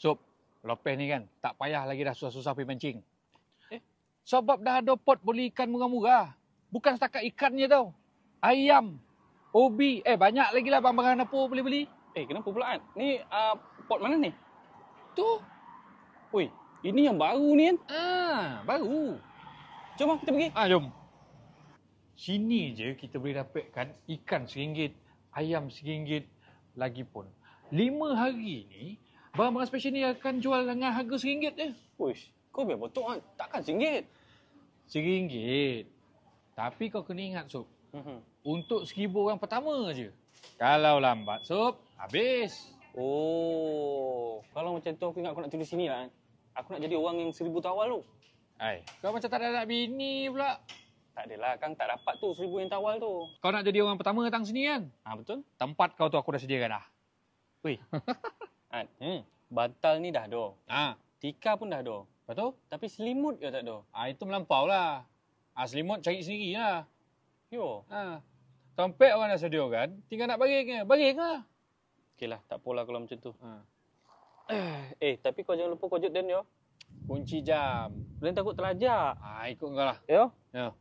Sob, lepas ni kan, tak payah lagi dah susah-susah pergi mancing. Eh? Sebab dah ada pot beli ikan murah-murah. Bukan setakat ikannya tau. Ayam, ubi, banyak lagi lah barang-barang dapur boleh beli. Kenapa pula kan? Ni pot mana ni? Tu. Oi, ini yang baru ni kan? Baru. Jom kita pergi. Jom. Sini je kita boleh dapatkan ikan RM1, ayam RM1. Lagipun 5 hari ni barang-barang special ni akan jual dengan harga RM1 je. Uish, kau biar betul kan? Takkan RM1. RM1. Tapi kau kena ingat, Sob. Untuk 1,000 orang pertama je. Kalau lambat, Sob, habis. Oh, kalau macam tu aku ingat aku nak tulis sini lah kan. Aku nak jadi orang yang 1,000 tawal tu. Kau macam tak ada anak bini pula. Tak adalah, Kang tak dapat tu 1,000 yang tawal tu. Kau nak jadi orang pertama datang sini kan? Betul? Tempat kau tu aku dah sediakan dah. Weh, bantal ni dah ada. Tikar pun dah ada. Betul? Tapi selimut je tak ada. Itu melampau lah. Selimut cari sendiri lah. Yo. Tempat orang dah sediakan, tinggal nak baring lah. Okey lah, tak apalah kalau macam tu. Tapi kau jangan lupa kau jut Dan yo. Kunci jam. Dan takut terlajak. Ikut kau lah. Yo. Ya.